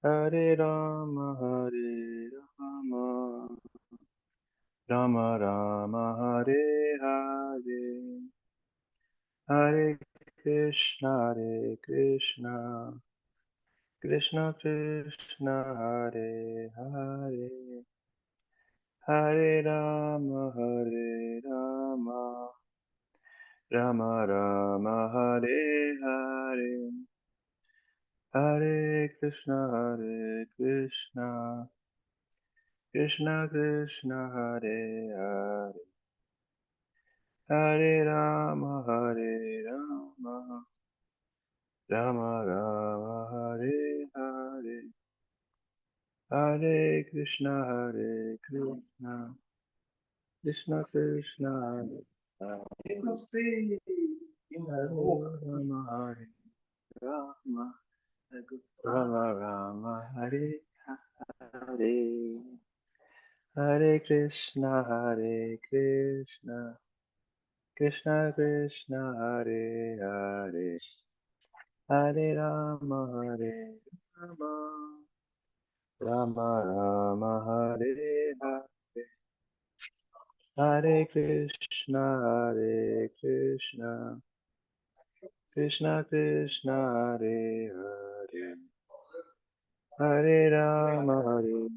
Hare Rama, Hare Rama, Rama Rama, Hare Hare, Hare Krishna, Hare Krishna, Krishna Krishna, Hare Hare, Hare Rama, Hare Rama, Rama Rama, Hare Hare, Hare Krishna, Krishna Krishna, Hare Hare, Hare Rama, Hare Rama, Rama Rama, Hare Hare, Hare Krishna, Krishna Krishna, Hare Hare, Hare Rama, Hare Rama, Rama Rama, Hare Hare, Hare Krishna, Krishna Krishna, Hare Hare, Hare Rama, Hare Rama, Rama Rama, Hare Hare, Hare Krishna, Krishna Krishna, Hare Hare, Hare Rama, Hare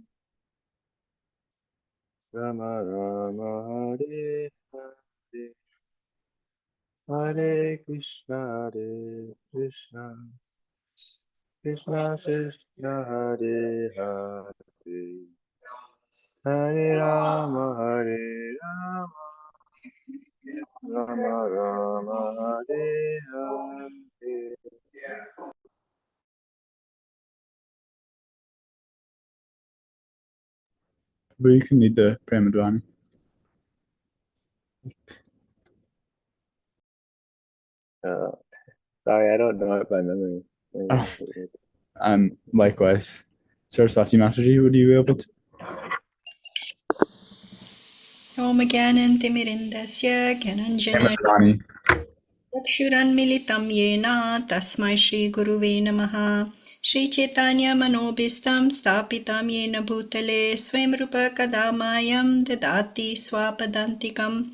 Rama Rama, Hare Hare, Hare Krishna, Krishna Krishna, Hare Hare, Hare Rama, Hare Rama, Rama Rama, Hare Hare. But you can lead the Pramadwani. Sorry, I don't know it by memory. Likewise. Saraswati Mataji, would you be able to? Om Gyanan Timirindasya Gyananjana Pramadwani. Chakshuranmilitam Yena Tasmai Shri Guruve Namaha Shri Chaitanya Manobhistam Stapitam Yena Bhutale Swayam Rupa Kadamayam Dadati Swapadantikam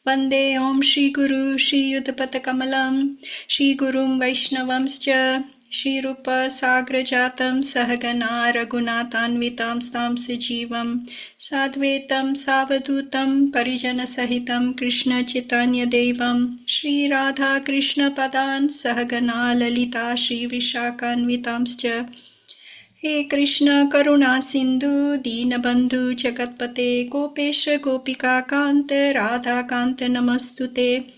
Vande Om Shri Guru Shri Yudhapata Kamalam Shri Gurum Vaishnavamscha Shri Rupa Sagrajatam Sahagana Raghunatanvitam Stam Sajivam Sadvetam Savadutam Parijana Sahitam Krishna Chaitanya Devam Shri Radha Krishna Padan Sahagana Lalita Shri Vishakhanvitamscha He Krishna Karuna Sindhu Dinabandhu Jagatpate Gopesha Gopika Kanta Radha Kanta Namastute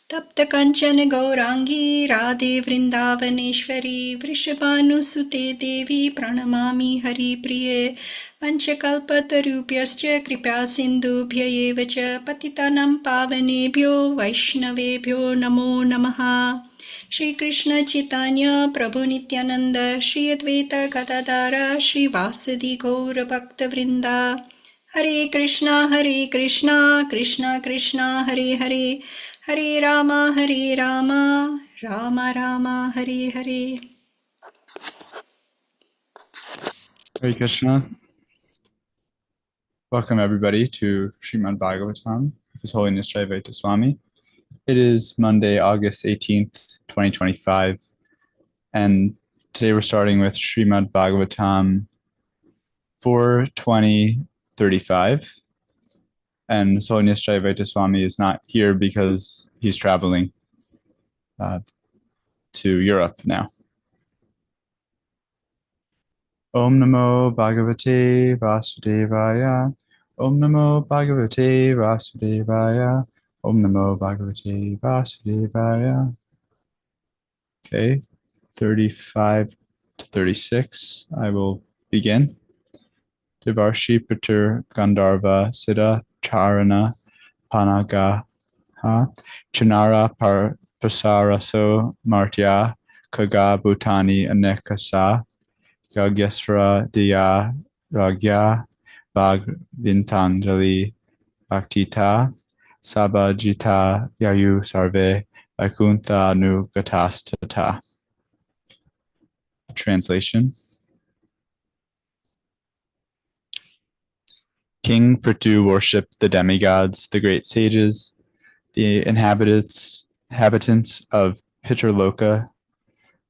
Tapta Kanchana Gaurangi Radhe Vrindavaneshwari Vrishabhanusute Devi Pranamami Hari Priye Vanchakalpatarubhyascha Kripa Sindhubhya eva cha Patitanam Pavanebhyo Vaishnavebhyo Namo Namaha Shri Krishna Chaitanya Prabhu Nityananda Shri Advaita Gadadara Shri Vasadi Gaura Bhakta Vrinda Hare Krishna Krishna Krishna Hare Hare Hare Rama, Rama Rama, Hare Hare. Hare Krishna. Welcome everybody to Srimad Bhagavatam with His Holiness Jayādvaita Swami. It is Monday, August 18th, 2025, and today we're starting with Srimad Bhagavatam 4:20:35. And His Holiness Jayādvaita Swami is not here because he's traveling to Europe now. Om Namo Bhagavate Vasudevaya. Om Namo Bhagavate Vasudevaya. Om Namo Bhagavate Vasudevaya. Okay, 35 to 36. I will begin. Devarshi Pitur Gandharva Siddha Charana Panaga Chanara Pasaraso Martya Kaga Bhutani Anekasa Yagyasra Diya Ragya Bhag Vintanjali Bhaktita Sabajita Yayu Sarve Vaikuntha Nu Gatastata. Translation. King Prithu worshipped the demigods, the great sages, the inhabitants of Pitarloka,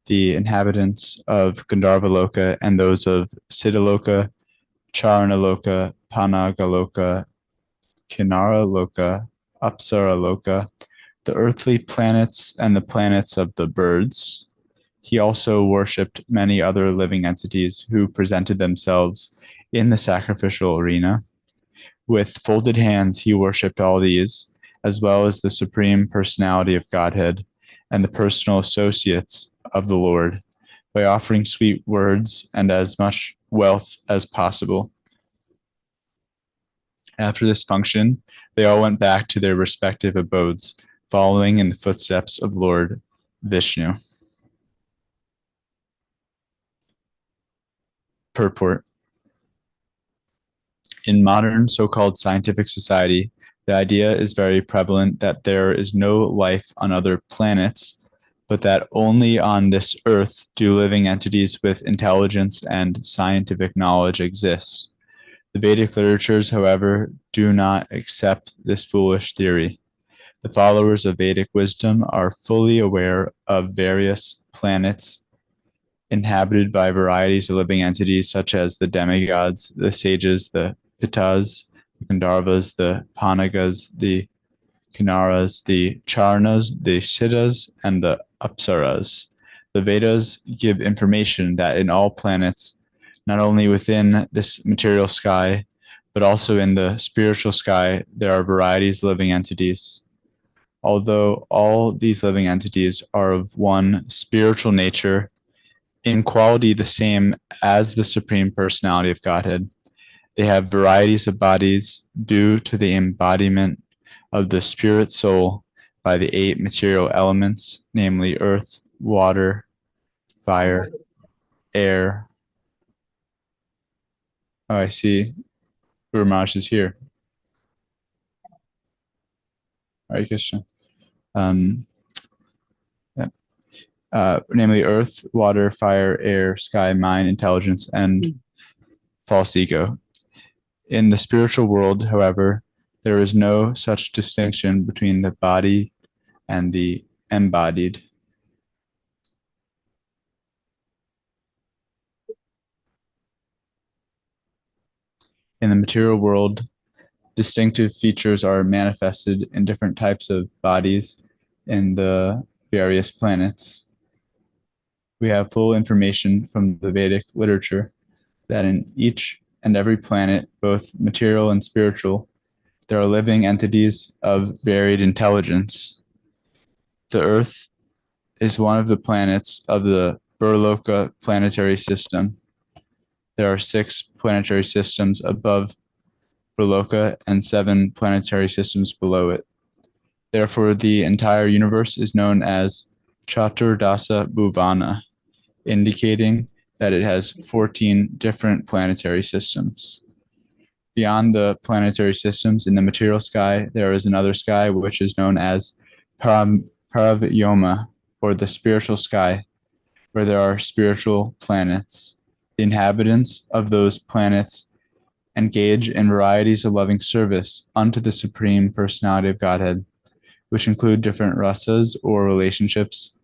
the inhabitants of Gandharvaloka, and those of Siddhaloka, Charanaloka, Panagaloka, Kinaraloka, Apsaraloka, the earthly planets, and the planets of the birds. He also worshipped many other living entities who presented themselves in the sacrificial arena. With folded hands, he worshipped all these, as well as the Supreme Personality of Godhead and the personal associates of the Lord, by offering sweet words and as much wealth as possible. After this function, they all went back to their respective abodes, following in the footsteps of Lord Vishnu. Purport. In modern so-called scientific society, the idea is very prevalent that there is no life on other planets, but that only on this earth do living entities with intelligence and scientific knowledge exist. The Vedic literatures, however, do not accept this foolish theory. The followers of Vedic wisdom are fully aware of various planets inhabited by varieties of living entities such as the demigods, the sages, the Pittas, the Gandharvas, the Panagas, the Kinaras, the Charnas, the Siddhas, and the Apsaras. The Vedas give information that in all planets, not only within this material sky, but also in the spiritual sky, there are varieties of living entities. Although all these living entities are of one spiritual nature, in quality the same as the Supreme Personality of Godhead, they have varieties of bodies due to the embodiment of the spirit soul by the 8 material elements, namely earth, water, fire, air. Oh, I see. Ramaj is here. Hare Krishna. Namely earth, water, fire, air, sky, mind, intelligence, and false ego. In the spiritual world, however, there is no such distinction between the body and the embodied. In the material world, distinctive features are manifested in different types of bodies in the various planets. We have full information from the Vedic literature that in each and every planet, both material and spiritual, there are living entities of varied intelligence. The Earth is one of the planets of the Burloka planetary system. There are 6 planetary systems above Burloka and 7 planetary systems below it. Therefore, the entire universe is known as Chaturdasa Bhuvana, indicating that it has 14 different planetary systems. Beyond the planetary systems in the material sky, there is another sky which is known as Paravyoma, or the spiritual sky, where there are spiritual planets. The inhabitants of those planets engage in varieties of loving service unto the Supreme Personality of Godhead, which include different rasas or relationships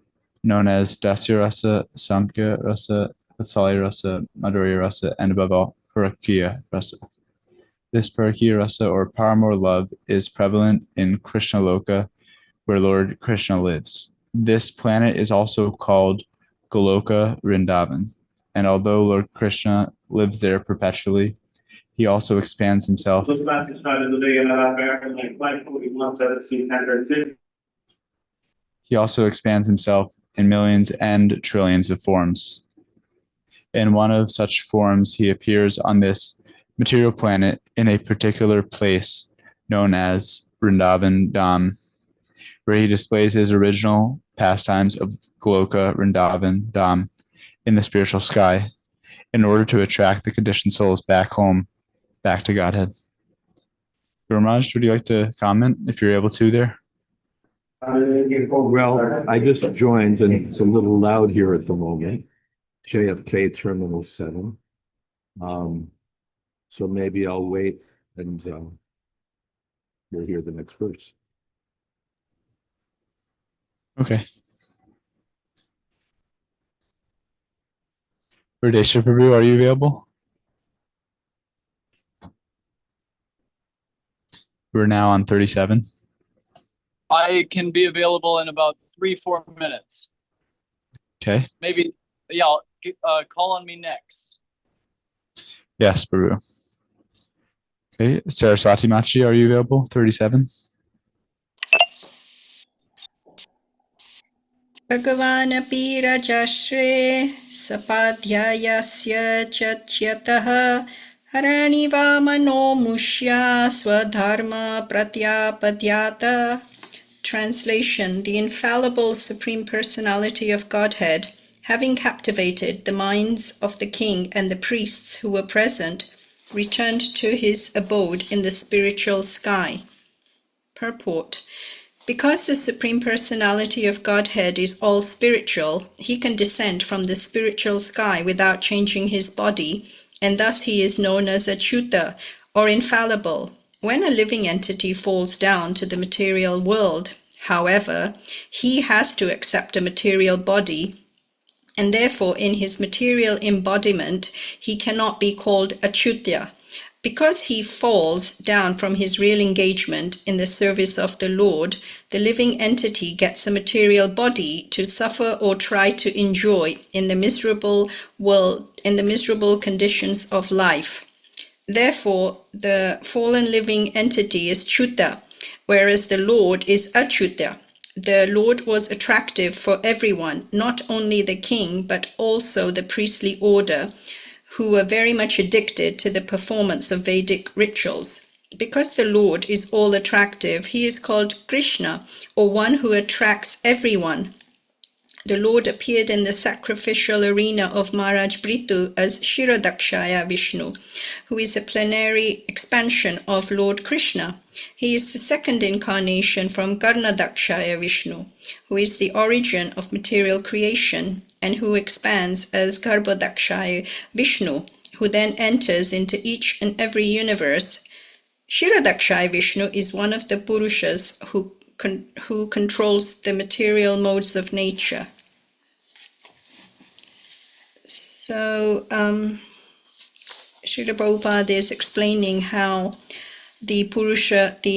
known as Dasya Rasa, Samkhya Rasa, Vatsalya Rasa, Madhurya Rasa, and above all, Parakya Rasa. This Parakya Rasa or paramour love is prevalent in Krishna Loka, where Lord Krishna lives. This planet is also called Goloka Vrindavan, and although Lord Krishna lives there perpetually, he also expands himself. He also expands himself in millions and trillions of forms. In one of such forms, he appears on this material planet in a particular place known as Vrindavan Dham, where he displays his original pastimes of Goloka Vrindavan Dham in the spiritual sky in order to attract the conditioned souls back home, back to Godhead. Ramaj, would you like to comment if you're able to there? Well, I just joined and it's a little loud here at the moment. JFK Terminal 7. So maybe I'll wait and we'll hear the next verse. Okay. Radesha Prabhu, are you available? We're now on 37. I can be available in about 3-4 minutes. Okay. Maybe, yeah, call on me next. Yes, Prabhu. Okay. Saraswati Machi, are you available? 37. भगवानपि रजश्रे सपाध्यायस्य च च्यतः हरणि वामनो मुष्या स्वधर्म प्रत्यापद्यात. Translation: The infallible Supreme Personality of Godhead, having captivated the minds of the king and the priests who were present, returned to his abode in the spiritual sky. Purport: Because the Supreme Personality of Godhead is all spiritual, he can descend from the spiritual sky without changing his body, and thus he is known as Achyuta, or infallible. When a living entity falls down to the material world, however, he has to accept a material body, and therefore in his material embodiment he cannot be called Achyuta. Because he falls down from his real engagement in the service of the Lord, the living entity gets a material body to suffer or try to enjoy in the miserable world, in the miserable conditions of life. Therefore, the fallen living entity is Chuta, whereas the Lord is Achyuta. The Lord was attractive for everyone, not only the king, but also the priestly order, who were very much addicted to the performance of Vedic rituals. Because the Lord is all attractive, he is called Krishna, or one who attracts everyone. The Lord appeared in the sacrificial arena of Maharaj Britu as Kshirodakshaya Vishnu, who is a plenary expansion of Lord Krishna. He is the second incarnation from Karnadakshaya Vishnu, who is the origin of material creation, and who expands as Garbhodakshaya Vishnu, who then enters into each and every universe. Kshirodakshaya Vishnu is one of the Purushas who controls the material modes of nature. So, Srila Prabhupada is explaining how the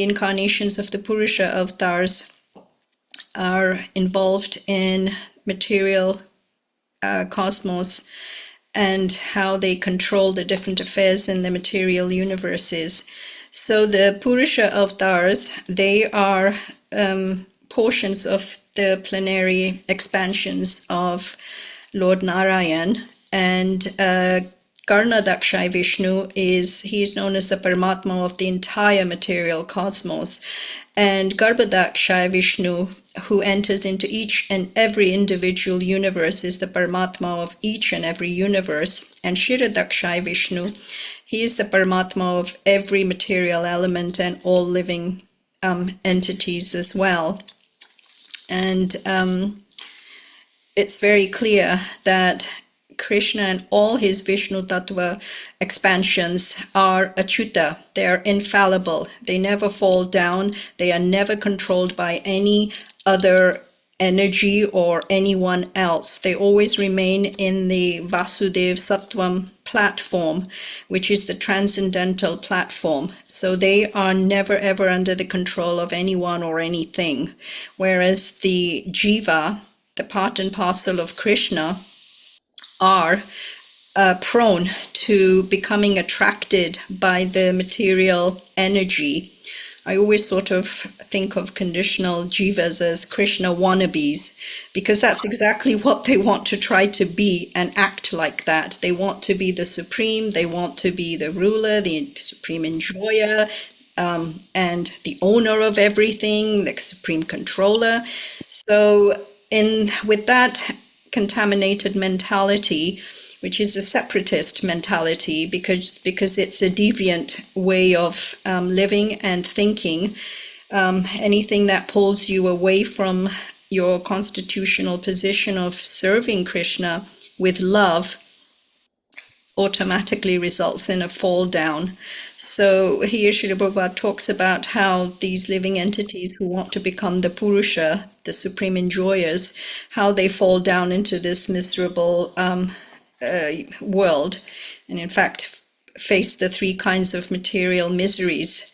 incarnations of the Purusha avatars are involved in material cosmos, and how they control the different affairs in the material universes. So the Purusha avatars, they are portions of the plenary expansions of Lord Narayan, and Karnadakshaya Vishnu he is known as the Paramatma of the entire material cosmos, and Garbhodakshaya Vishnu, who enters into each and every individual universe, is the Paramatma of each and every universe, and Kshirodakshaya Vishnu, he is the Paramatma of every material element and all living entities as well. And it's very clear that Krishna and all his Vishnu Tattva expansions are Achyuta. They are infallible. They never fall down. They are never controlled by any other energy or anyone else. They always remain in the Vasudev Sattvam platform, which is the transcendental platform. So they are never ever under the control of anyone or anything. Whereas the Jiva, the part and parcel of Krishna, are prone to becoming attracted by the material energy. I always sort of think of conditional jivas as Krishna wannabes, because that's exactly what they want to try to be and act like that. They want to be the supreme, they want to be the ruler, the supreme enjoyer, and the owner of everything, the supreme controller. So with that contaminated mentality, which is a separatist mentality, because it's a deviant way of living and thinking. Anything that pulls you away from your constitutional position of serving Krishna with love automatically results in a fall down. So here Srila Prabhupada talks about how these living entities who want to become the Purusha, the supreme enjoyers, how they fall down into this miserable world, and in fact face the three kinds of material miseries.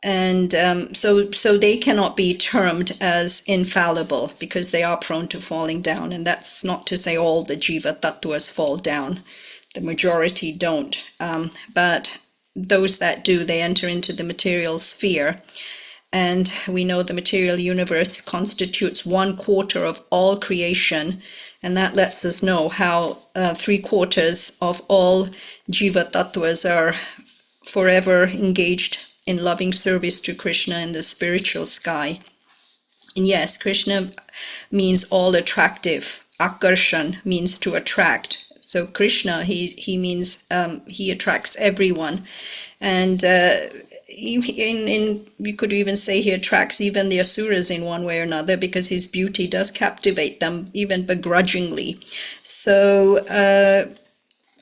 And so they cannot be termed as infallible because they are prone to falling down. And that's not to say all the jiva tattvas fall down. The majority don't. But those that do, they enter into the material sphere. And we know the material universe constitutes 1/4 of all creation. And that lets us know how 3/4 of all jiva tattvas are forever engaged in loving service to Krishna in the spiritual sky. And yes, Krishna means all attractive. Akarshan means to attract. So Krishna, he means he attracts everyone. And you could even say he attracts even the asuras in one way or another, because his beauty does captivate them, even begrudgingly. So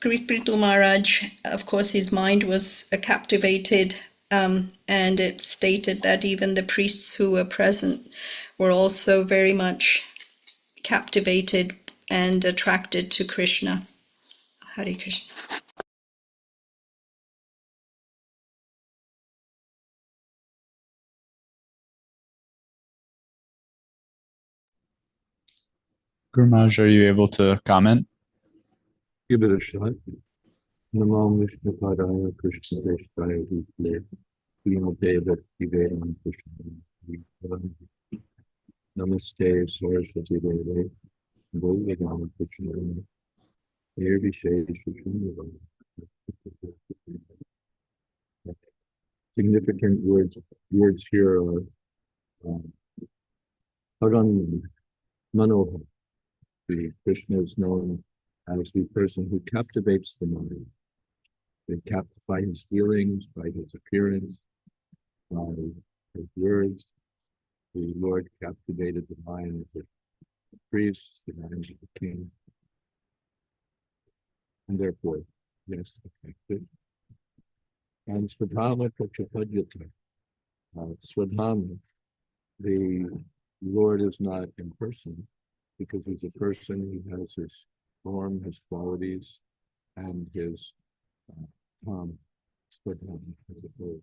Kritu Maharaj, of course, his mind was captivated, and it stated that even the priests who were present were also very much captivated and attracted to Krishna. Hare Krishna. Guru Maharaj, are you able to comment? Give it a shot. Namo Vishnu Padaya Krishna Deshtaya Vipule Vimate Bhakti Vedam Krishna Namaste Saraswati Deve Bhagavatam Krishna Significant words here are Haran Manohar. The Krishna is known as the person who captivates the mind. They captify his feelings by his appearance, by his words. The Lord captivated the mind of the priests, the mind of the king, and therefore, yes, affected. And Swadhama Prachapadyata. Swadhama, the Lord is not in person, because he's a person, he has his form, his qualities, and his Swadhama, I suppose.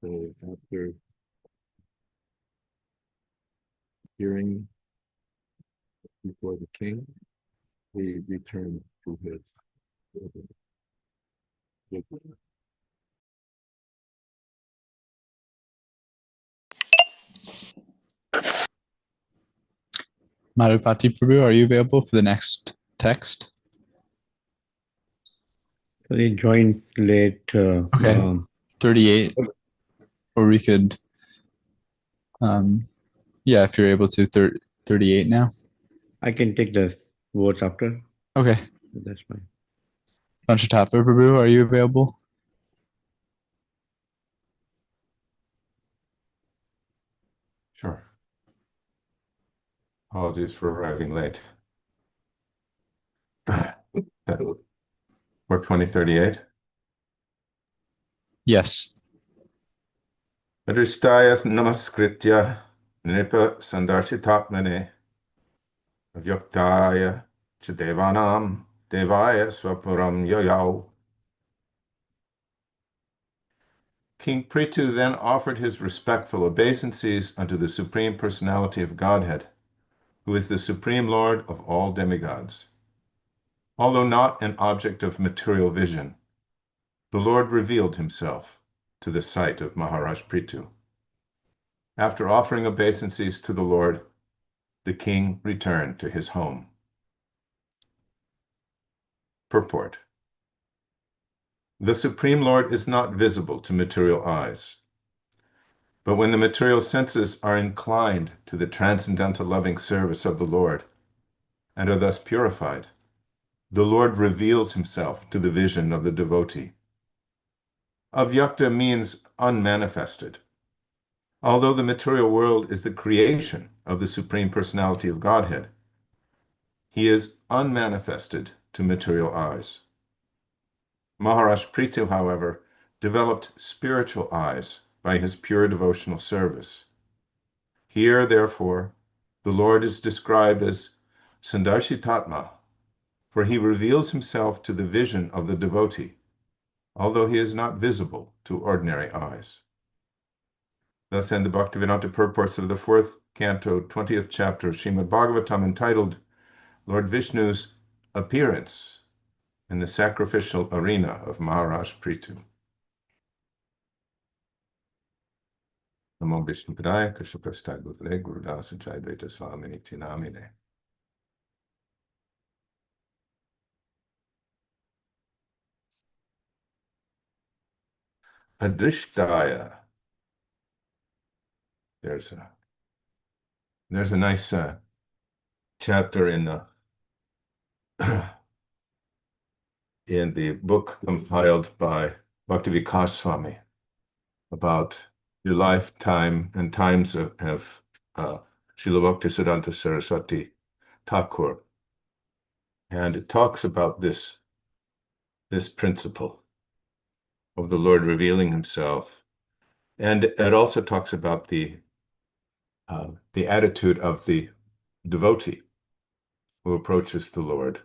So after hearing before the king, he returned to his Madhupati Prabhu, are you available for the next text? They joined late. Okay. 38, or we could, yeah, if you're able to, 38 now. I can take the votes after. Okay. That's fine. Panchatattva Prabhu, are you available? Sure. Apologies for arriving late. Work 2038. Yes. Adrishtaya namaskritya nipa sandarshitapmane avyaktaya chadevanam devaya swapuram yayau. King Prithu then offered his respectful obeisances unto the Supreme Personality of Godhead, who is the Supreme Lord of all demigods. Although not an object of material vision, the Lord revealed himself to the sight of Maharaj Prithu. After offering obeisances to the Lord, the king returned to his home. Purport. The Supreme Lord is not visible to material eyes. But when the material senses are inclined to the transcendental loving service of the Lord and are thus purified, the Lord reveals himself to the vision of the devotee. Avyakta means unmanifested. Although the material world is the creation of the Supreme Personality of Godhead, he is unmanifested to material eyes. Maharaj Prithu, however, developed spiritual eyes by his pure devotional service. Here, therefore, the Lord is described as Sandarshitatma, for he reveals himself to the vision of the devotee, although he is not visible to ordinary eyes. Thus end the Bhaktivedanta purports of the 4th canto, 20th chapter of Srimad Bhagavatam, entitled Lord Vishnu's Appearance in the Sacrificial Arena of Maharaj Prithu. Namo Vishnu Padaya Krishna Prasthaya Bhutale Gurudasa Jayādvaita Swami Niti Namine. Adrishtaya. There's a nice chapter in in the book compiled by Bhaktivedanta Swami about your lifetime and times of Srila Bhaktisiddhanta Saraswati Thakur. And it talks about this principle of the Lord revealing himself. And it also talks about the attitude of the devotee who approaches the Lord.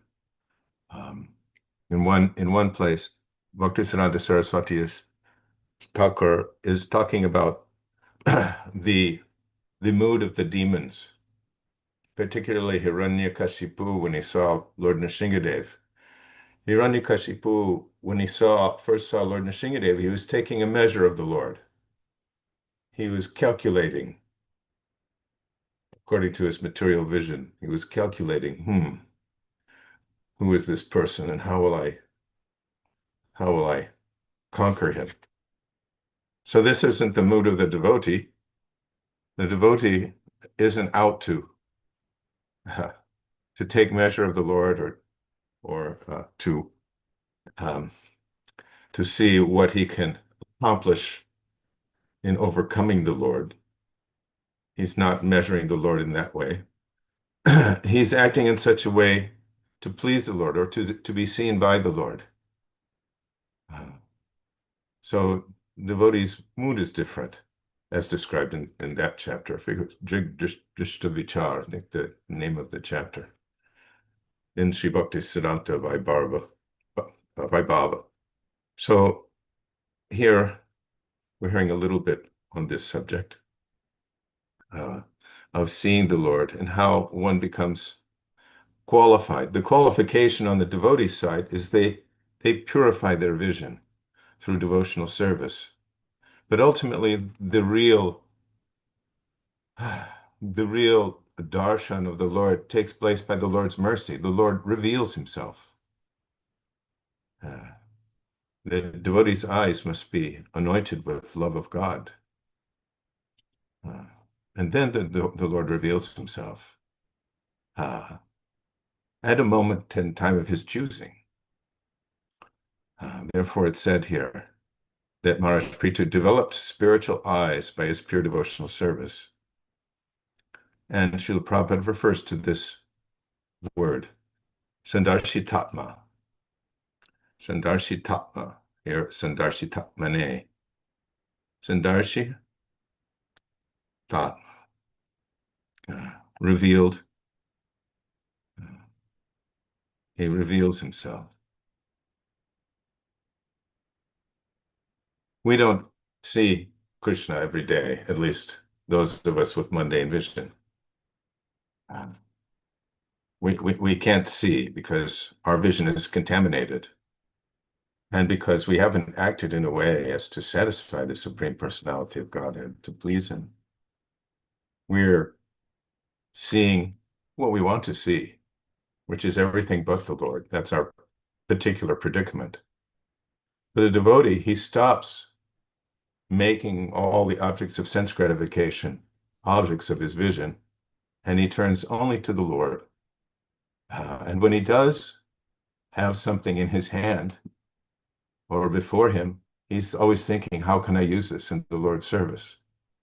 In one place, Bhaktisiddhanta Saraswati Thakur is talking about the mood of the demons, particularly Hiranyakashipu when he saw Lord Nrsingadev. Hiranyakashipu, when he first saw Lord Nrsingadev, he was taking a measure of the Lord. He was calculating, according to his material vision, he was calculating, who is this person and how will I conquer him? So this isn't the mood of the devotee. The devotee isn't out to take measure of the Lord or to see what he can accomplish in overcoming the Lord. He's not measuring the Lord in that way. He's acting in such a way to please the Lord or to be seen by the Lord. So devotee's mood is different, as described in that chapter. I figure Vichar, I think the name of the chapter, in Sri Bhaktisiddhanta by Bhava. So here we're hearing a little bit on this subject of seeing the Lord and how one becomes qualified. The qualification on the devotee side is they purify their vision through devotional service. But ultimately, the real darshan of the Lord takes place by the Lord's mercy. The Lord reveals himself. The devotee's eyes must be anointed with love of God. And then the Lord reveals himself at a moment in time of his choosing. Therefore, it's said here that Maharaj Prithu developed spiritual eyes by his pure devotional service. And Srila Prabhupada refers to this word, Sandarshitatma. Sandarshitatma, here Sandarshitatmane. Sandarshi Tatma, revealed. He reveals himself. We don't see Krishna every day, at least those of us with mundane vision. We can't see because our vision is contaminated and because we haven't acted in a way as to satisfy the Supreme Personality of Godhead, to please him. We're seeing what we want to see, which is everything but the Lord. That's our particular predicament. But a devotee, he stops making all the objects of sense gratification objects of his vision, and he turns only to the Lord. And when he does have something in his hand or before him, he's always thinking, how can I use this in the Lord's service?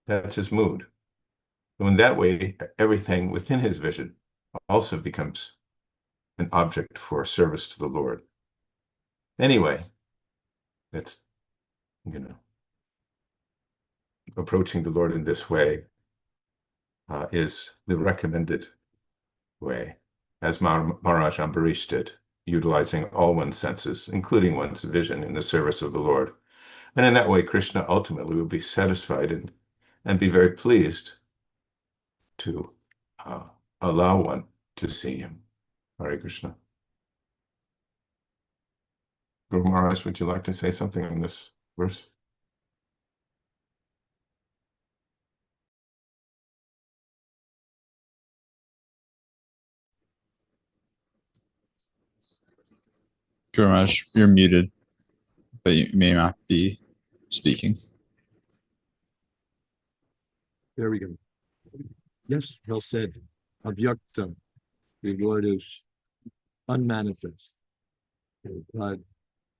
That's his mood. And in that way, everything within his vision also becomes an object for service to the Lord. Anyway, that's, approaching the Lord in this way is the recommended way, as Maharaj Ambarish did, utilizing all one's senses, including one's vision, in the service of the Lord. And in that way, Krishna ultimately will be satisfied and be very pleased to allow one to see him. Hare Krishna. Guru Maharaj, would you like to say something on this verse? Guru Maharaj, you're muted, but you may not be speaking. There we go. Yes, well said. Avyakta, the Lord is unmanifest. God,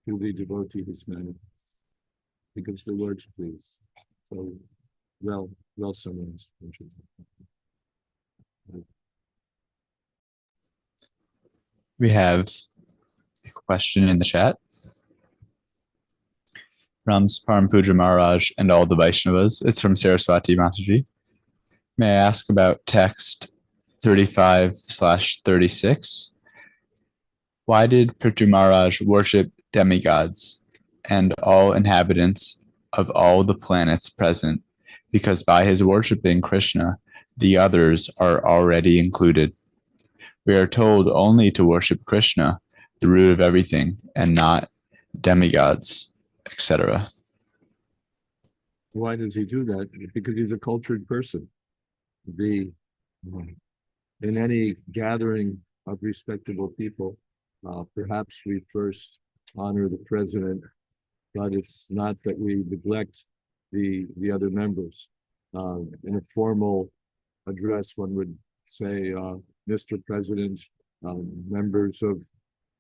to the devotee, is manifest. Because the Lord's pleased. So, well summarized. We have a question in the chat from Param Puja Maharaj and all the Vaishnavas. It's from Saraswati Mataji. May I ask about text 35/36? Why did Prithu Maharaj worship demigods and all inhabitants of all the planets present? Because by his worshiping Krishna, the others are already included. We are told only to worship Krishna, the root of everything, and not demigods, etc. Why does he do that? Because he's a cultured person. In any gathering of respectable people, perhaps we first honor the president, but it's not that we neglect the other members. In a formal address, one would say, Mr. President, members of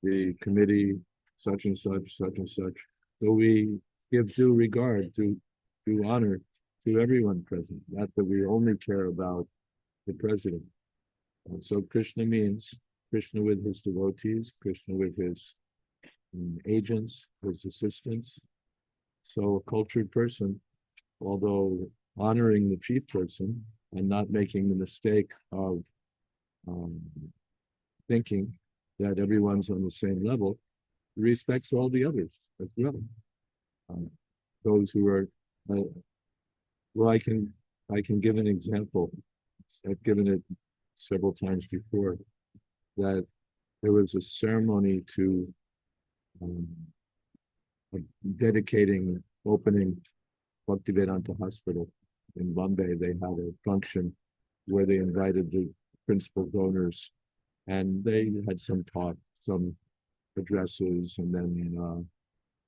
the committee, such and such, such and such. So we give due regard to honor to everyone present, not that we only care about the president. So Krishna means Krishna with his devotees, Krishna with his agents, his assistants. So a cultured person, although honoring the chief person and not making the mistake of thinking that everyone's on the same level, respects all the others as well. Those who are, well, I can give an example. I've given it several times before, that there was a ceremony to opening Bhaktivedanta Hospital in Bombay. They had a function where they invited the principal donors, and they had some talk, some addresses, and then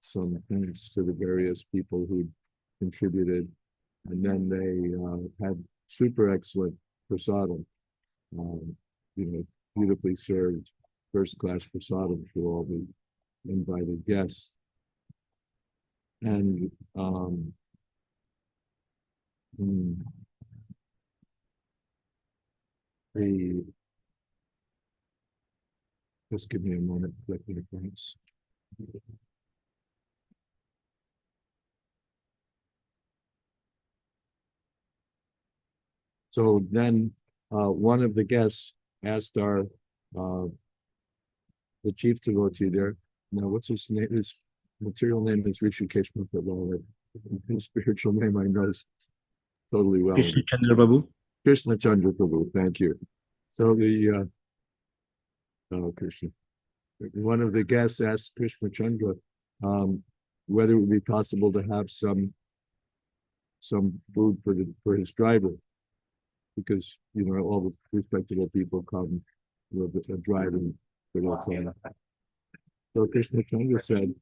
some thanks to the various people who contributed. And then they had super excellent prasadam, beautifully served, first-class prasadam for all the invited guests. And just give me a moment, let me advance. So then one of the guests asked the chief devotee there, now what's his name? His material name is Rishikesh Mukherjee. His spiritual name I know totally well. Krishna Chandra Babu. Krishna Chandra Prabhu, thank you. So Krishna. One of the guests asked Krishna Chandra whether it would be possible to have some food for his driver, because all the respectable people come with a driving for their plan. So Krishna Chandra said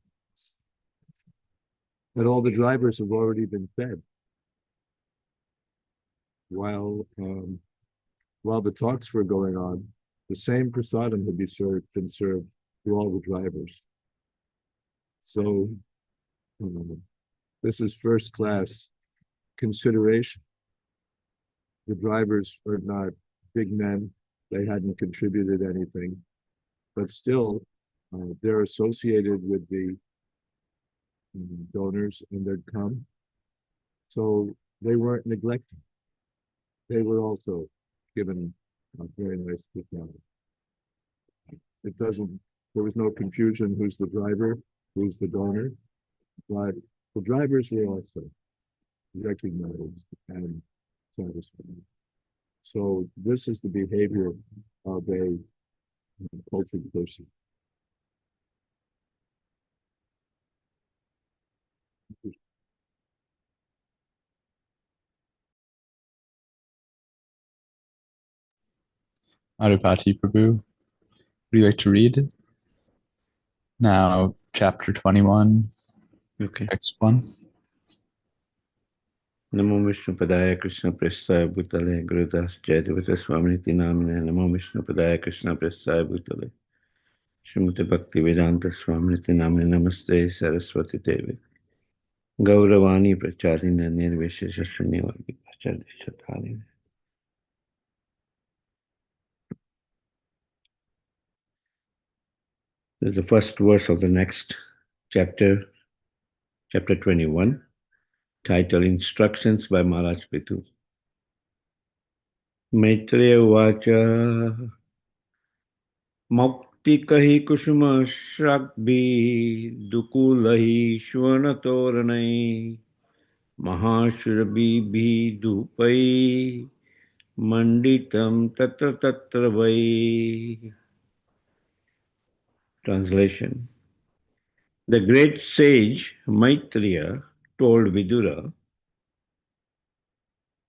that all the drivers have already been fed, while the talks were going on. The same prasadam had been served to all the drivers. So this is first class consideration. The drivers are not big men. They hadn't contributed anything, but still they're associated with the donors, and they'd come. So they weren't neglected. They were also given a very nice discount. It doesn't, there was no confusion who's the driver, who's the donor, but the drivers were also recognized and satisfied. So this is the behavior of a cultured person. Adipati Prabhu, would you like to read? Now, chapter 21, Okay. text 1. Namo Vishnu Padaya Krishna Prestaya Bhutale Gurudas Jayādvaita Swami Namine Namo Vishnu Padaya Krishna Prestaya Bhutale Srimati Bhakti Vedanta Swami Namine Namaste Saraswati Devi Gauravani Pracharina Nirvishesha Shunyavadi Prachardishatali. This is the first verse of the next chapter, chapter 21, titled Instructions by Maharaj Prithu. Maitreya Vacha Mukti Kusuma Shrakbi Dukulahi Shwana Toranai Mahashurabhi Bhi Dupai Manditam Tatra Tatra Vai. Translation. The great sage Maitreya told Vidura,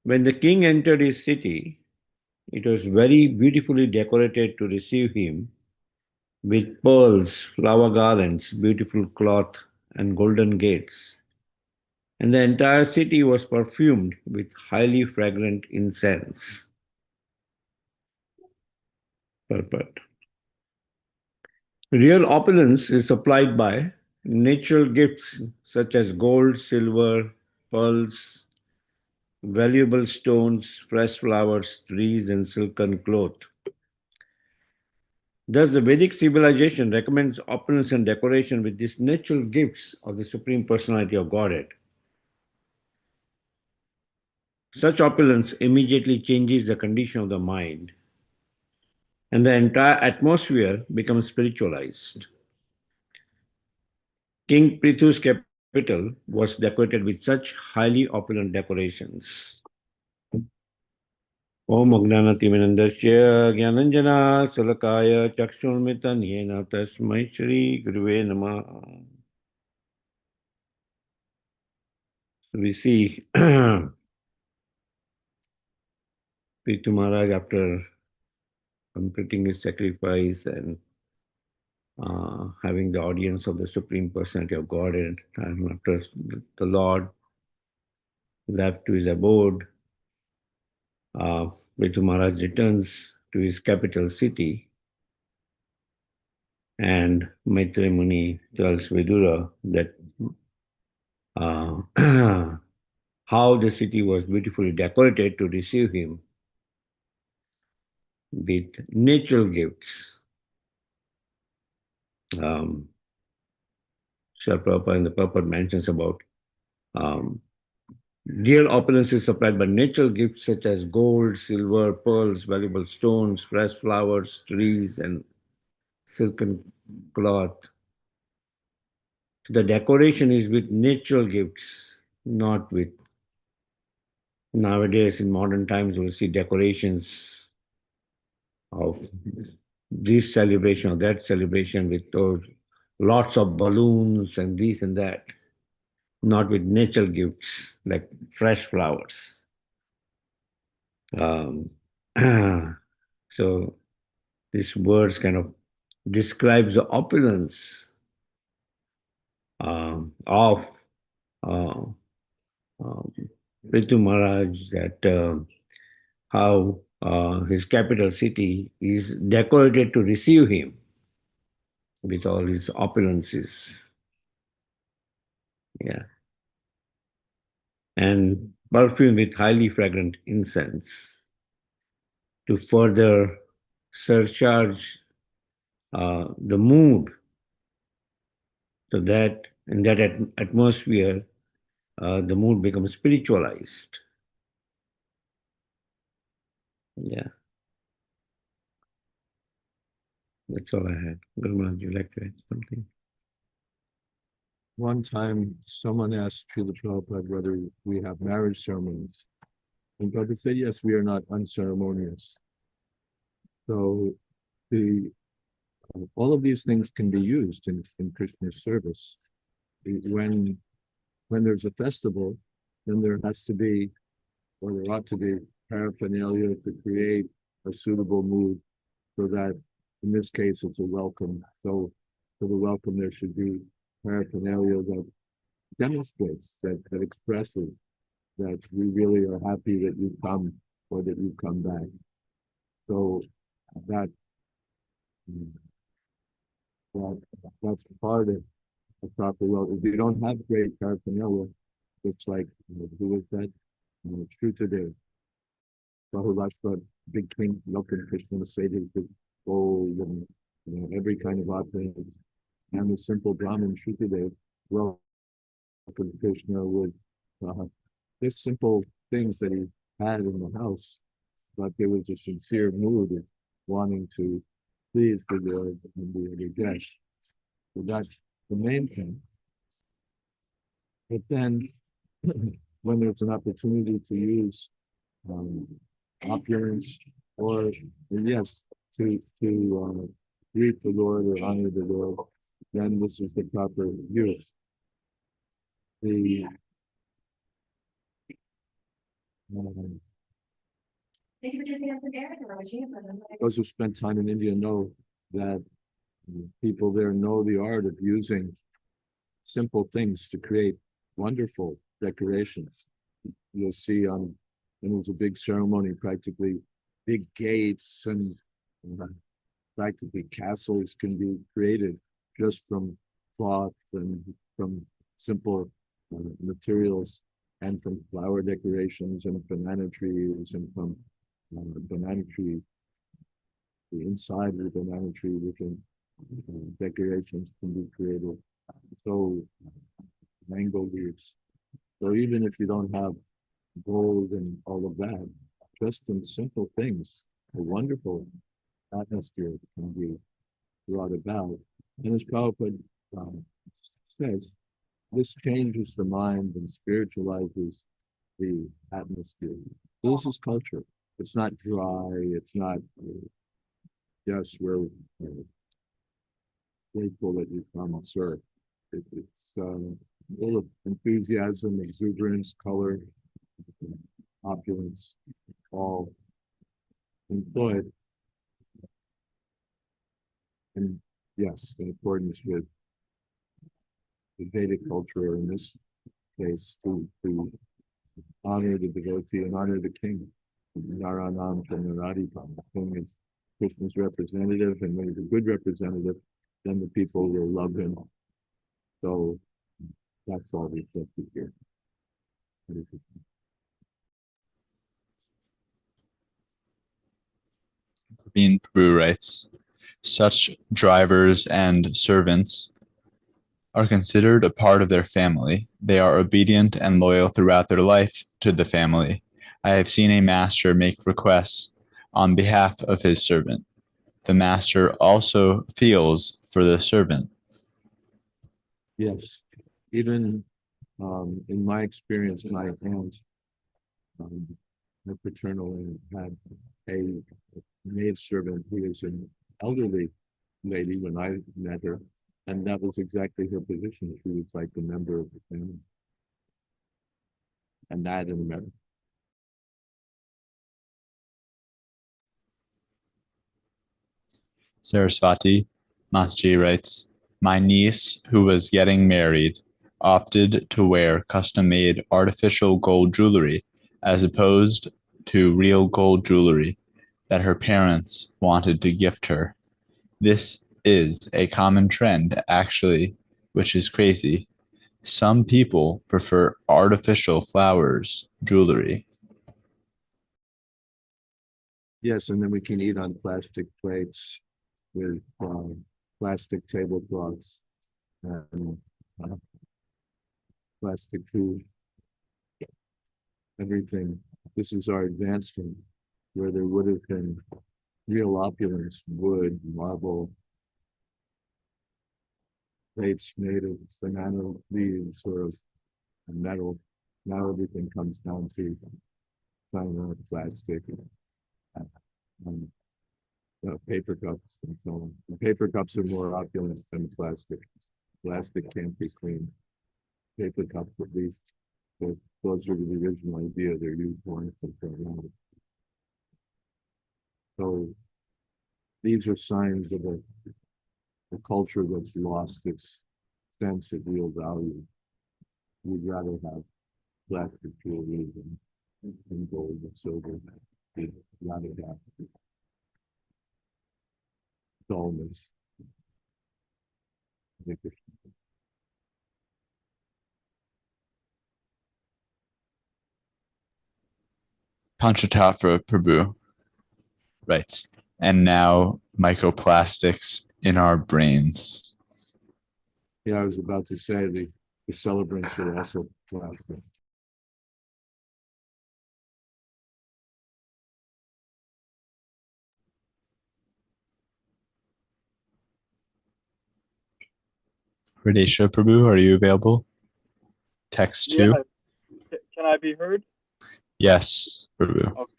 when the king entered his city, it was very beautifully decorated to receive him with pearls, flower garlands, beautiful cloth, and golden gates. And the entire city was perfumed with highly fragrant incense. Purport. Real opulence is supplied by natural gifts such as gold, silver, pearls, valuable stones, fresh flowers, trees, and silken cloth. Thus, the Vedic civilization recommends opulence and decoration with these natural gifts of the Supreme Personality of Godhead. Such opulence immediately changes the condition of the mind, and the entire atmosphere becomes spiritualized. King Prithu's capital was decorated with such highly opulent decorations. Om Agnanatiminandasya Gyananjana Salakaya Chakshurmitan Yena Tasmai Shri Guruve Namah. We see Prithu Maharaj, after completing his sacrifice and having the audience of the Supreme Personality of Godhead, and after the Lord left to his abode, Prithu Maharaj returns to his capital city, and Maitreya Muni tells Vidura that how the city was beautifully decorated to receive him with natural gifts. Srila Prabhupada in the purport mentions about real opulence is supplied by natural gifts such as gold, silver, pearls, valuable stones, fresh flowers, trees, and silken cloth. The decoration is with natural gifts, not with, nowadays in modern times we'll see decorations of this celebration or that celebration with lots of balloons and this and that, not with natural gifts like fresh flowers. So this words kind of describes the opulence of Prithu Maharaj, that how his capital city is decorated to receive him with all his opulences. Yeah. And perfume with highly fragrant incense to further surcharge the mood, so that In that atmosphere, the mood becomes spiritualized. Yeah. That's all I had. Guru Maharaj, you like to add something? One time, someone asked Srila Prabhupada whether we have marriage ceremonies. And Prabhupada said, yes, we are not unceremonious. So all of these things can be used in Krishna's service. When there's a festival, then there has to be, or there ought to be, paraphernalia to create a suitable mood so that, in this case, it's a welcome. So for the welcome, there should be paraphernalia that demonstrates, that expresses that we really are happy that you come or that you come back. So that's part of a proper welcome. If you don't have great paraphernalia, it's like, who was that? True today. Prabhupada, big king, welcome Krishna, say the gold and every kind of offering. And the simple Brahmin Shruti, welcome Krishna with just simple things that he had in the house, but there was a sincere mood of wanting to please the Lord and the other guests. So that's the main thing. But then, when there's an opportunity to use opulence, or yes, to greet the Lord or honor the Lord, then this is the proper use. Those who spend time in India know that people there know the art of using simple things to create wonderful decorations. You'll see when there's a big ceremony, practically big gates and practically castles can be created just from cloth and from simple materials, and from flower decorations and banana trees, and from banana tree, the inside of the banana tree, different decorations can be created. So mango leaves. So even if you don't have gold and all of that, just some simple things, a wonderful atmosphere can be brought about. And as Prabhupada says, this changes the mind and spiritualizes the atmosphere. This is culture. It's not dry. It's not just we're grateful that you come and serve. It's full of enthusiasm, exuberance, color, opulence, all employed. And yes, in accordance with the Vedic culture, in this case, to honor the devotee and honor the king. Naranam Chanaraditam. The king is Krishna's representative, and when he's a good representative, then the people will love him. So that's all reflected here. Praveen Prabhu writes, such drivers and servants are considered a part of their family. They are obedient and loyal throughout their life to the family. I have seen a master make requests on behalf of his servant. The master also feels for the servant. Yes, even in my experience, my aunt, my paternal aunt, had a maid servant who was an elderly lady when I met her, and that was exactly her position. She was like a member of the family, and that in America. Saraswati Mataji writes, my niece, who was getting married, opted to wear custom-made artificial gold jewelry as opposed to real gold jewelry that her parents wanted to gift her. This is a common trend, actually, which is crazy. Some people prefer artificial flowers jewelry. Yes, and then we can eat on plastic plates with plastic tablecloths. And plastic food, everything. This is our advancement, where there would have been real opulence, wood, marble, plates made of banana leaves or metal. Now everything comes down to China, plastic, and paper cups and so on. The paper cups are more opulent than plastic. Plastic can't be cleaned. Paper cups, at least, so closer to the original idea, they're used more around. So these are signs of a culture that's lost its sense of real value. We'd rather have plastic jewelry than gold and silver. We'd rather have dullness. I think it's Panchatattva Prabhu writes, and now microplastics in our brains. Yeah, I was about to say the celebrants are also plastic. Radesha Prabhu, are you available? Text 2? Yeah. Can I be heard? Yes, Prabhu. Okay.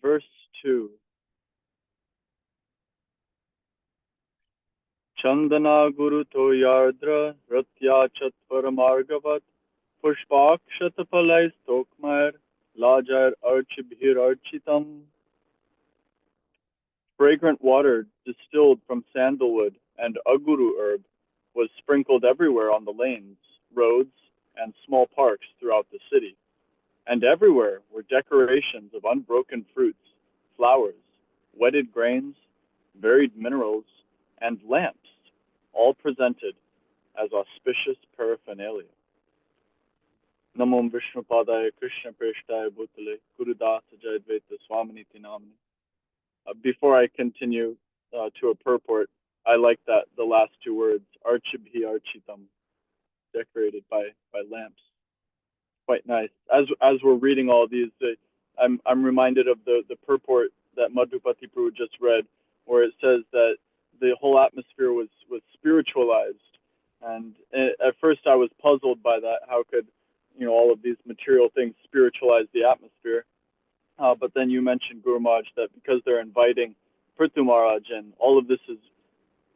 Verse 2. Chandana Guru Toyardra Ratya Chatvar Margavat Pushpakshat Palais Tokmar Lajar Archibhir Architam. Fragrant water distilled from sandalwood and aguru herb was sprinkled everywhere on the lanes, roads, and small parks throughout the city. And everywhere were decorations of unbroken fruits, flowers, wetted grains, varied minerals, and lamps, all presented as auspicious paraphernalia. Namo Vishnupadaya Krishna Preshtaya Bhutale Gurudasa Jayādvaita Swami Namini. Before I continue to a purport, I like that the last two words, Archibhi Architam, decorated by lamps. Quite nice. As we're reading all these, I'm reminded of the purport that Madhupati Prabhu just read, where it says that the whole atmosphere was spiritualized. And at first I was puzzled by that. How could all of these material things spiritualize the atmosphere? But then you mentioned, Guru Maharaj, that because they're inviting Prithu Maharaj and all of this is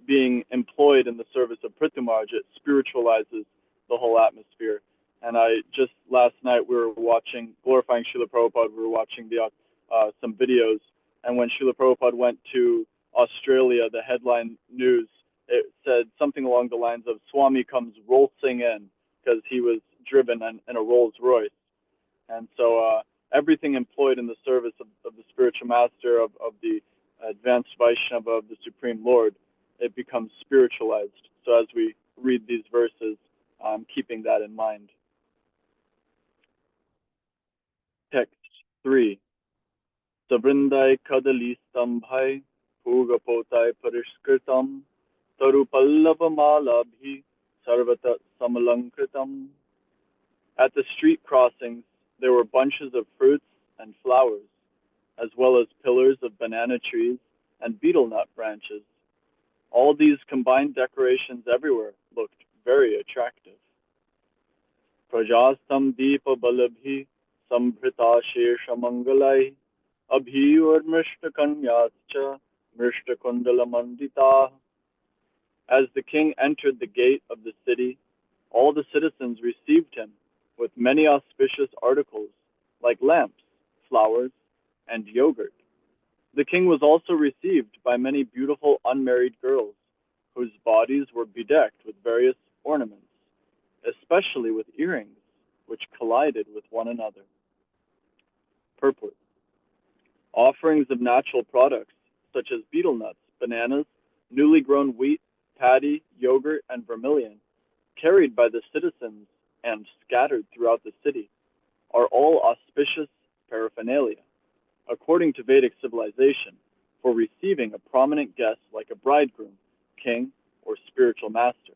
being employed in the service of Prithu Maharaj, it spiritualizes the whole atmosphere. And just last night we were watching, glorifying Srila Prabhupada, we were watching some videos, and when Srila Prabhupada went to Australia, the headline news, it said something along the lines of Swami comes rolsing in, because he was driven in a Rolls Royce. And so everything employed in the service of the spiritual master, of the advanced Vaishnava, of the Supreme Lord, it becomes spiritualized. So as we read these verses, keeping that in mind. Text 3. Savrindai kadali stambhai pugapotai parishkritam tarupallava malabhi sarvata samalankritam. At the street crossings, there were bunches of fruits and flowers, as well as pillars of banana trees and betel nut branches. All these combined decorations everywhere looked very attractive. Prajastam deepa balabhi sambrita shesha mangalai abhi or mrishta kanyascha mrishta kundala mandita. As the king entered the gate of the city, all the citizens received him with many auspicious articles like lamps, flowers, and yogurt. The king was also received by many beautiful unmarried girls whose bodies were bedecked with various ornaments, especially with earrings, which collided with one another. Purport. Offerings of natural products, such as betel nuts, bananas, newly grown wheat, paddy, yogurt, and vermilion, carried by the citizens and scattered throughout the city, are all auspicious paraphernalia, according to Vedic civilization, for receiving a prominent guest like a bridegroom, king, or spiritual master.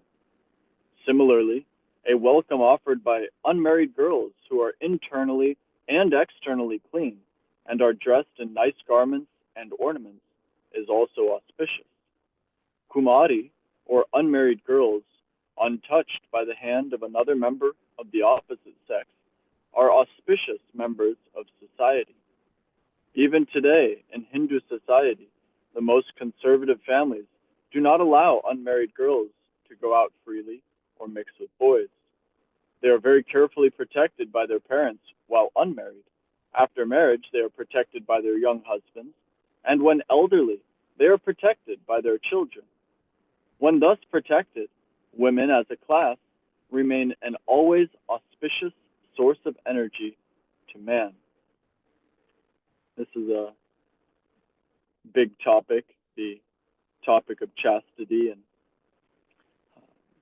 Similarly, a welcome offered by unmarried girls who are internally and externally clean and are dressed in nice garments and ornaments is also auspicious. Kumari, or unmarried girls, untouched by the hand of another member of the opposite sex, are auspicious members of society. Even today, in Hindu society, the most conservative families do not allow unmarried girls to go out freely or mix with boys. They are very carefully protected by their parents while unmarried. After marriage, they are protected by their young husbands, and when elderly, they are protected by their children. When thus protected, women as a class remain an always auspicious source of energy to man. This is a big topic, the topic of chastity and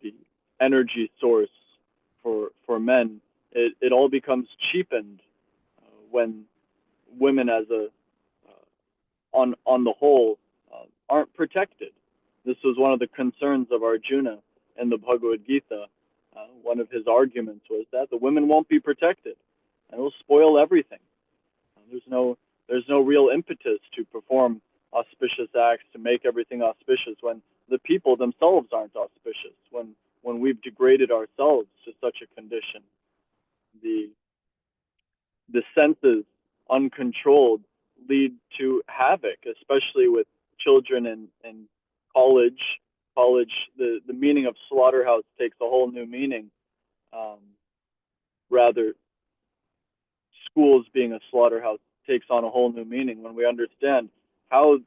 the energy source for men. It all becomes cheapened when women as a on the whole aren't protected. This was one of the concerns of Arjuna in the Bhagavad Gita. One of his arguments was that the women won't be protected and it'll spoil everything. There's no real impetus to perform auspicious acts to make everything auspicious when the people themselves aren't auspicious, when we've degraded ourselves to such a condition. The senses uncontrolled lead to havoc, especially with children in college. The meaning of slaughterhouse takes a whole new meaning. Rather, schools being a slaughterhouse takes on a whole new meaning when we understand how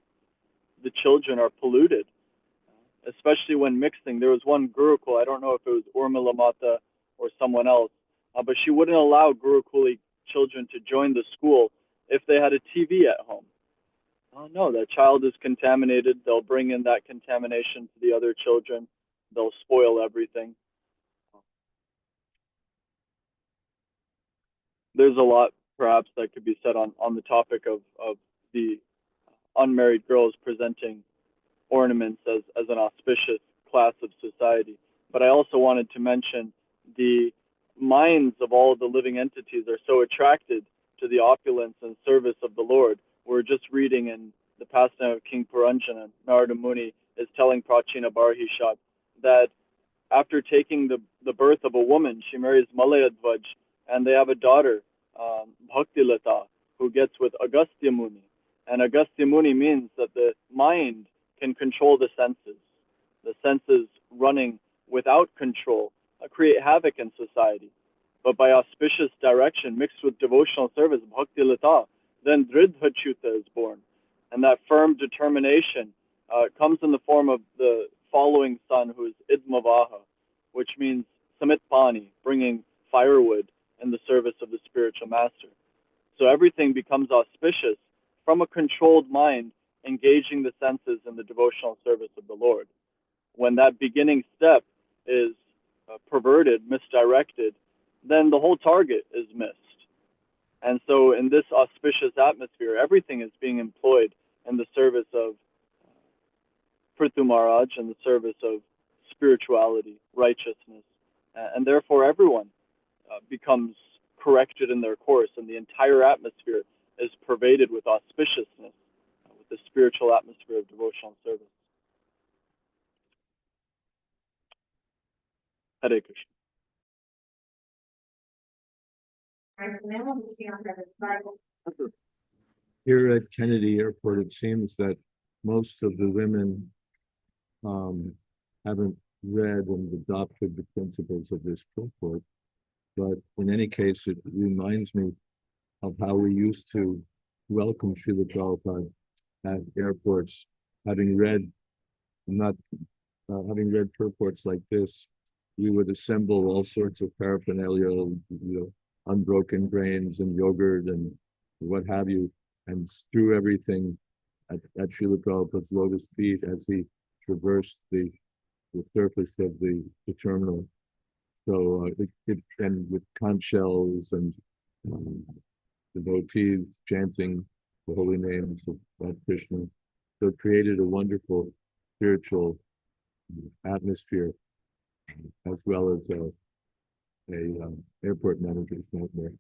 the children are polluted, especially when mixing. There was one Gurukul, I don't know if it was Urmila Mata or someone else, but she wouldn't allow Gurukuli children to join the school if they had a TV at home. Oh no, that child is contaminated. They'll bring in that contamination to the other children. They'll spoil everything. There's a lot perhaps that could be said on the topic of the unmarried girls presenting ornaments as an auspicious class of society. But I also wanted to mention the minds of all of the living entities are so attracted to the opulence and service of the Lord. We're just reading in the pastime of King Puranjana, Narada Muni is telling Prachina Barhishat that after taking the birth of a woman, she marries Malayadvaj, and they have a daughter, Bhaktilata, who gets with Agastya Muni. And Agastya Muni means that the mind can control the senses. The senses running without control create havoc in society. But by auspicious direction mixed with devotional service, Bhaktilata, then Dridhachyuta is born. And that firm determination comes in the form of the following son, who is Idmavaha, which means Samitpani, bringing firewood in the service of the spiritual master. So everything becomes auspicious from a controlled mind, engaging the senses in the devotional service of the Lord. When that beginning step is perverted, misdirected, then the whole target is missed. And so in this auspicious atmosphere, everything is being employed in the service of Prithu Maharaj, in the service of spirituality, righteousness, and therefore everyone becomes corrected in their course, and the entire atmosphere is pervaded with auspiciousness, with the spiritual atmosphere of devotional service. Hare Krishna. Here at Kennedy Airport, it seems that most of the women haven't read and adopted the principles of this purport. But in any case, it reminds me of how we used to welcome Srila Prabhupada at airports, having read purports like this. We would assemble all sorts of paraphernalia, unbroken grains and yogurt and what have you, and strew everything at Srila Prabhupada's lotus feet as he traversed the surface of the terminal. So and with conch shells and devotees chanting the holy names of Lord Krishna. So it created a wonderful spiritual atmosphere, as well as airport manager's nightmare.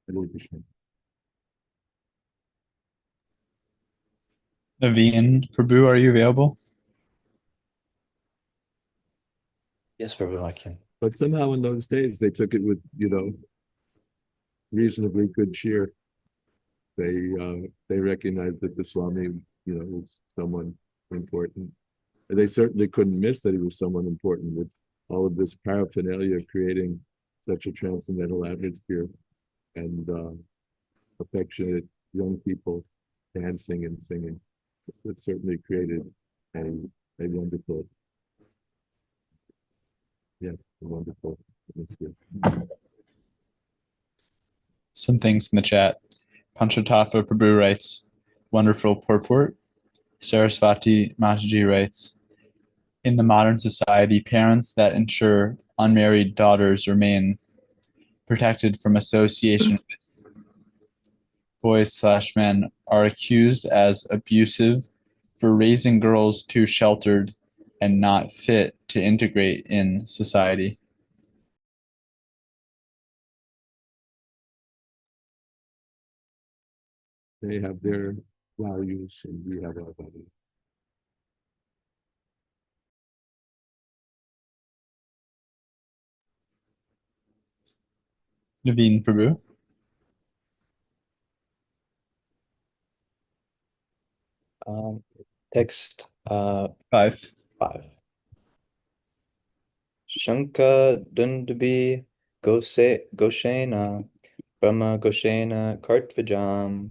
Hare Krishna. Naveen Prabhu, are you available? Yes, Prabhu, I can. But somehow in those days they took it with, reasonably good cheer. They recognized that the Swami, was someone important. And they certainly couldn't miss that he was someone important with all of this paraphernalia creating such a transcendental atmosphere and affectionate young people dancing and singing. It certainly created a wonderful, a wonderful atmosphere. Some things in the chat. Panchatattva Prabhu writes, wonderful purport. Saraswati Mataji writes, in the modern society, parents that ensure unmarried daughters remain protected from association with boys/men are accused as abusive for raising girls too sheltered and not fit to integrate in society. They have their values and we have our values. Naveen Prabhu. Text 5. 5. Shanka Dundabi Goshena Brahma Goshena Kartvijam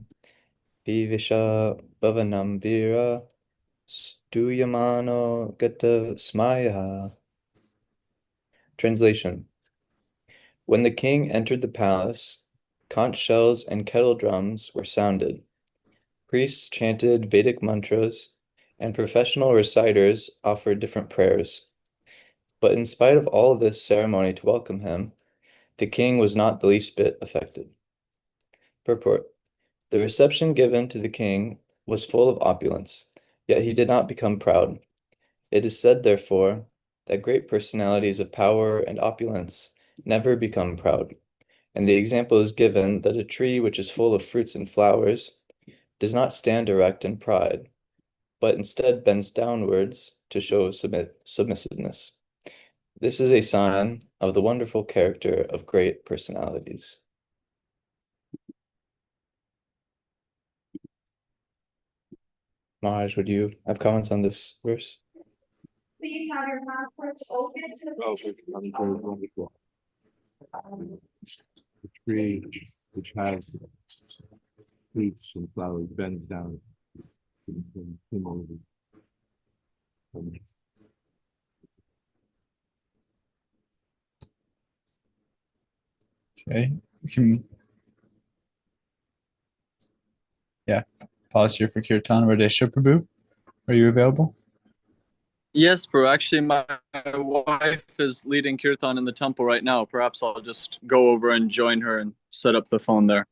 Vivisha Bhavanam Vira Stuyamano Gata Smaya. Translation. When the king entered the palace, conch shells and kettle drums were sounded. Priests chanted Vedic mantras, and professional reciters offered different prayers. But in spite of all this ceremony to welcome him, the king was not the least bit affected. Purport. The reception given to the king was full of opulence, yet he did not become proud. It is said, therefore, that great personalities of power and opulence never become proud, and the example is given that a tree which is full of fruits and flowers does not stand erect in pride, but instead bends downwards to show submissiveness. This is a sign of the wonderful character of great personalities. Maharaj, would you have comments on this verse? Please have your passports open to Wonderful. The tree which has fruits and flowers bends down. Okay, we can pause here for Kirtan. Radesha Prabhu, are you available? Yes, bro. Actually, my wife is leading kirtan in the temple right now. Perhaps I'll just go over and join her and set up the phone there.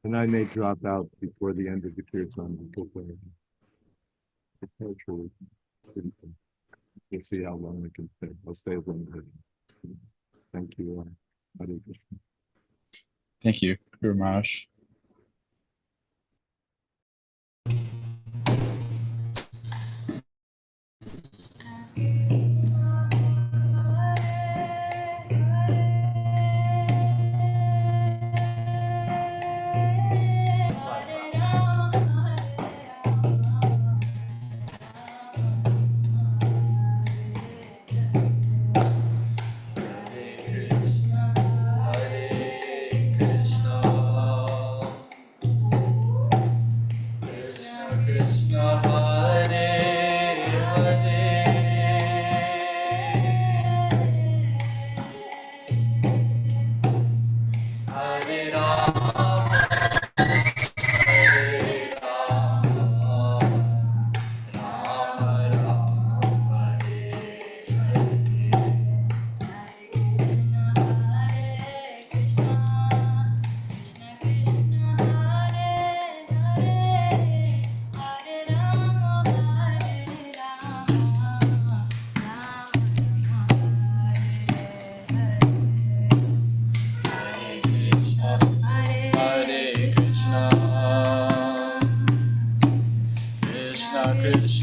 And I may drop out before the end of the kirtan. We'll see how long I can stay. I'll stay as long as I can. Thank you. Hare Krishna. Thank you, Guru Maharaj.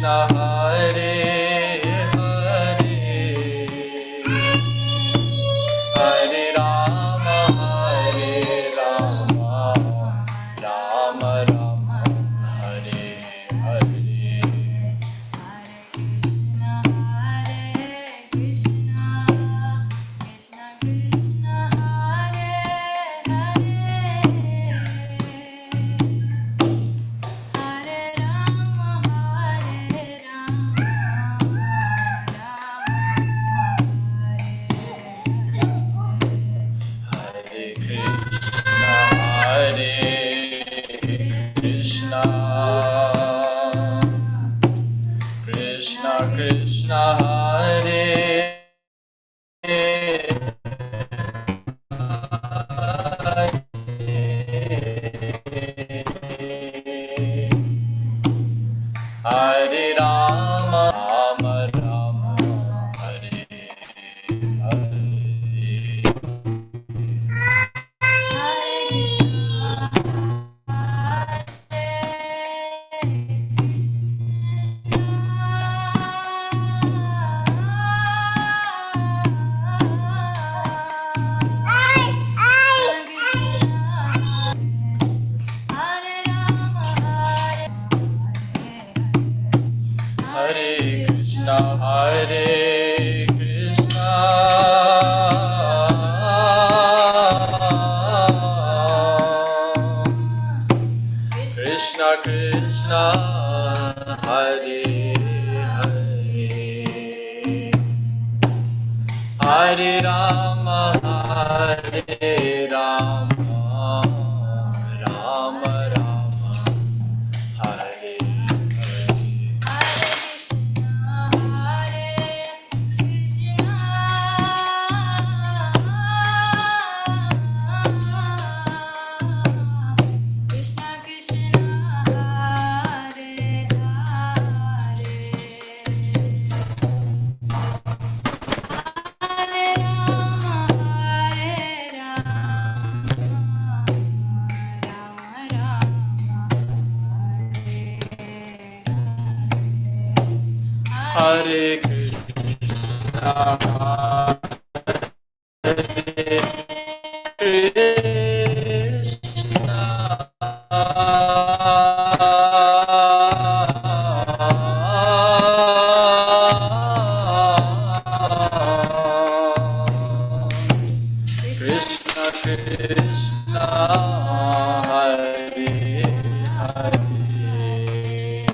Krishna, Hare Hare, Hare Rama, Rama Rama, Hare Hare. Krishna Krishna, Hare Hare Rama, Rama Rama, Hare Hare. Hare Krishna, Hare Krishna, Krishna Krishna, Hare Hare, Hare Rama, Hare Rama, Rama Rama, Hare Hare Krishna, Hare Krishna, Krishna Krishna, Hare Hare,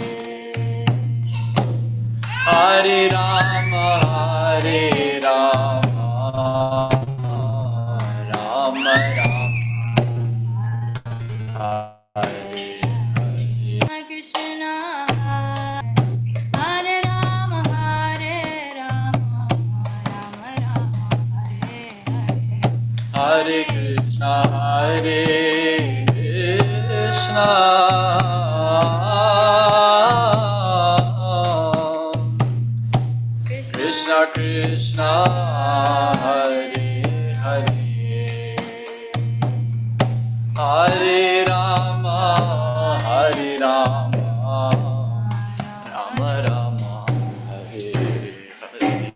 Hare Rama, Hare Rama, Rama Rama, Hare Hare. Krishna, Hare Rama, Hare Rama, Rama Rama, Hare Hare. Hare Krishna, Hare Krishna, Krishna Krishna, Hare Hare, Hare Rama, Hare Rama, Rama Rama, Hare Hare.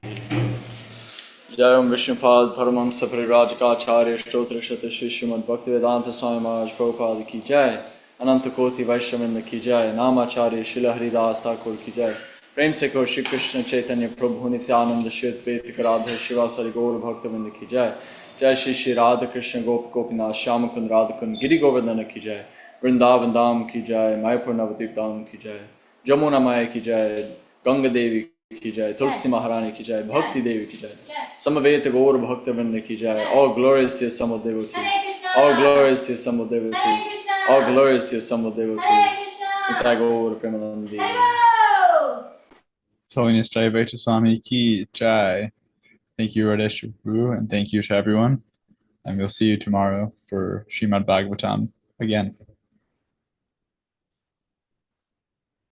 Jai Om Vishnupad Paramamsa Parirajakacharya Stotra Shata Srimad Bhaktivedanta Swami Maharaj Prabhupada Ki Jai, Ananta Koti Vaishnavinda Ki Jai, Namacharya Srila Haridas Thakur Ki Jai. प्रेम से कहो श्री कृष्ण चैतन्य प्रभु नित्यानंद श्री अद्वैत गदाधर शिवासादि गौर भक्तवृंद की जय। जय श्री श्री राधा कृष्ण गोप गोपीनाथ श्याम कुंद राधा कुंद गिरि गोवर्धन की जय। वृंदावन धाम की जय, मायापुर नवद्वीप धाम की जय, जमुना माया की जय, गंगा देवी की जय, तुलसी महारानी की जय, भक्ति देवी की जय, समवेत गौर भक्तवृंद की जय। All glorious to some of devotees, all glorious to some of devotees, all glorious to some of devotees. Nitai Gaur Premanandi. His Holiness Jayādvaita Swami Ki Jai. Thank you, Radesh Prabhu, and thank you to everyone. And we'll see you tomorrow for Srimad Bhagavatam again.